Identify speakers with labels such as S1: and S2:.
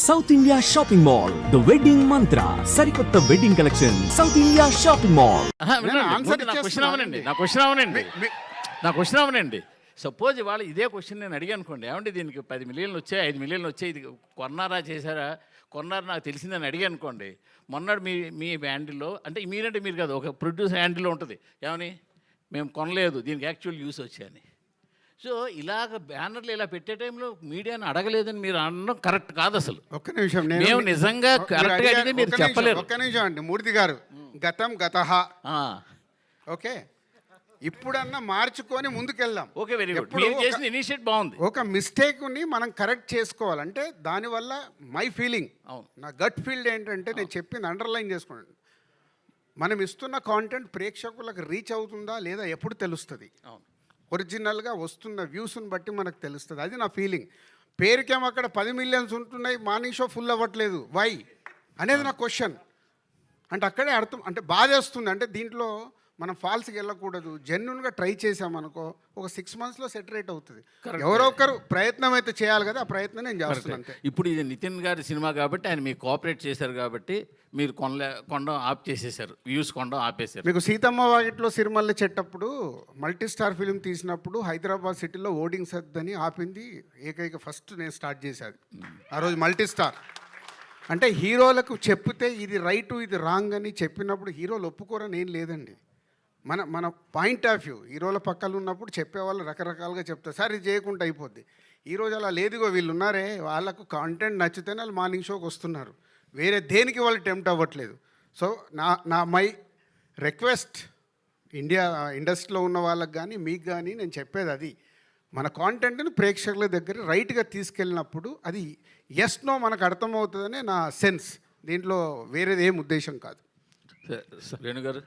S1: South India shopping mall the wedding మంత్ర సరికొత్త wedding collection south India shopping mall.
S2: నా question అవనండి. Suppose ఇవాళ ఇదే question నేను అడిగాను అనుకోండి, ఏమంటే దీనికి 10 మిలియన్లు వచ్చాయి, 5 మిలియన్లు వచ్చాయి, ఇది కొన్నారా చేశారా, కొన్నారు నాకు తెలిసిందని అడిగాను అనుకోండి. మొన్నడు మీ హ్యాండిల్లో అంటే మీరంటే మీరు కాదు, ఒక ప్రొడ్యూసర్ హ్యాండిల్లో ఉంటుంది, ఏమని మేము కొనలేదు, దీనికి యాక్చువల్ యూస్ వచ్చాయని. సో ఇలాగ బ్యానర్లు ఇలా పెట్టే టైంలో మీడియాని అడగలేదని మీరు అనడం కరెక్ట్ కాదు అసలు.
S3: ఒక్క నిమిషం,
S2: మేము నిజంగా కరెక్ట్గా అడిగితే మీరు చెప్పలేరు.
S3: ఒక్క నిమిషం అండి మూర్తి గారు, గతం గతహ, ఓకే, ఇప్పుడన్నా మార్చుకొని ముందుకెళ్దాం.
S2: Okay, very good. మీరు చేసిన ఇనిషియేట్ బాగుంది.
S3: ఒక మిస్టేక్ని మనం కరెక్ట్ చేసుకోవాలంటే దానివల్ల మై ఫీలింగ్, నా గట్ ఫీల్డ్ ఏంటంటే నేను చెప్పింది అండర్లైన్ చేసుకోండి. మనం ఇస్తున్న కాంటెంట్ ప్రేక్షకులకు రీచ్ అవుతుందా లేదా ఎప్పుడు తెలుస్తుంది. ఒరిజినల్గా వస్తున్న వ్యూస్ని బట్టి మనకు తెలుస్తుంది. అది నా ఫీలింగ్. పేరుకేమో అక్కడ 10 మిలియన్స్ ఉంటున్నాయి, మార్నింగ్ షో ఫుల్ అవ్వట్లేదు, వై అనేది నా క్వశ్చన్. అంటే అక్కడే అర్థం, అంటే బాధేస్తుంది. అంటే దీంట్లో మనం ఫాల్స్కి వెళ్ళకూడదు, జెన్యున్గా ట్రై చేసామనుకో ఒక 6 మంత్స్లో సెటరేట్ అవుతుంది. ఎవరో ఒకరు ప్రయత్నం అయితే చేయాలి కదా, ఆ ప్రయత్నం నేను చేస్తున్నాను.
S2: ఇప్పుడు ఇది నితిన్ గారి సినిమా కాబట్టి ఆయన మీకు కోఆపరేట్ చేశారు కాబట్టి మీరు కొండం ఆఫ్ చేసేసారు, వ్యూస్ కొండం ఆపేశారు.
S3: మీకు Seethamma Vakitlo Sirimalle చెట్టప్పుడు multi star film తీసినప్పుడు హైదరాబాద్ సిటీలో ఓటింగ్ సర్దని ఆపింది ఏకైక ఫస్ట్ నేను స్టార్ట్ చేశాను ఆ రోజు. మల్టీ స్టార్ అంటే హీరోలకు చెప్తే ఇది రైటు ఇది రాంగ్ అని చెప్పినప్పుడు హీరోలు ఒప్పుకోరని ఏం లేదండి. మన పాయింట్ ఆఫ్ వ్యూ, హీరోల పక్కన ఉన్నప్పుడు చెప్పేవాళ్ళు రకరకాలుగా చెప్తారు, సార్ ఇది చేయకుండా అయిపోద్ది. ఈరోజు అలా లేదుగో, వీళ్ళు ఉన్నారే వాళ్ళకు కాంటెంట్ నచ్చితేనే వాళ్ళు మార్నింగ్ షోకి వస్తున్నారు, వేరే దేనికి వాళ్ళు టెంప్ట్ అవ్వట్లేదు. సో మై రిక్వెస్ట్ ఇండస్ట్రీలో ఉన్న వాళ్ళకి కానీ మీకు కానీ నేను చెప్పేది అది, మన కాంటెంట్ని ప్రేక్షకుల దగ్గర రైట్గా తీసుకెళ్ళినప్పుడు అది ఎస్ నో మనకు అర్థమవుతుందనే నా సెన్స్. దీంట్లో వేరేది ఏం ఉద్దేశం కాదు.
S2: వేణుగారు.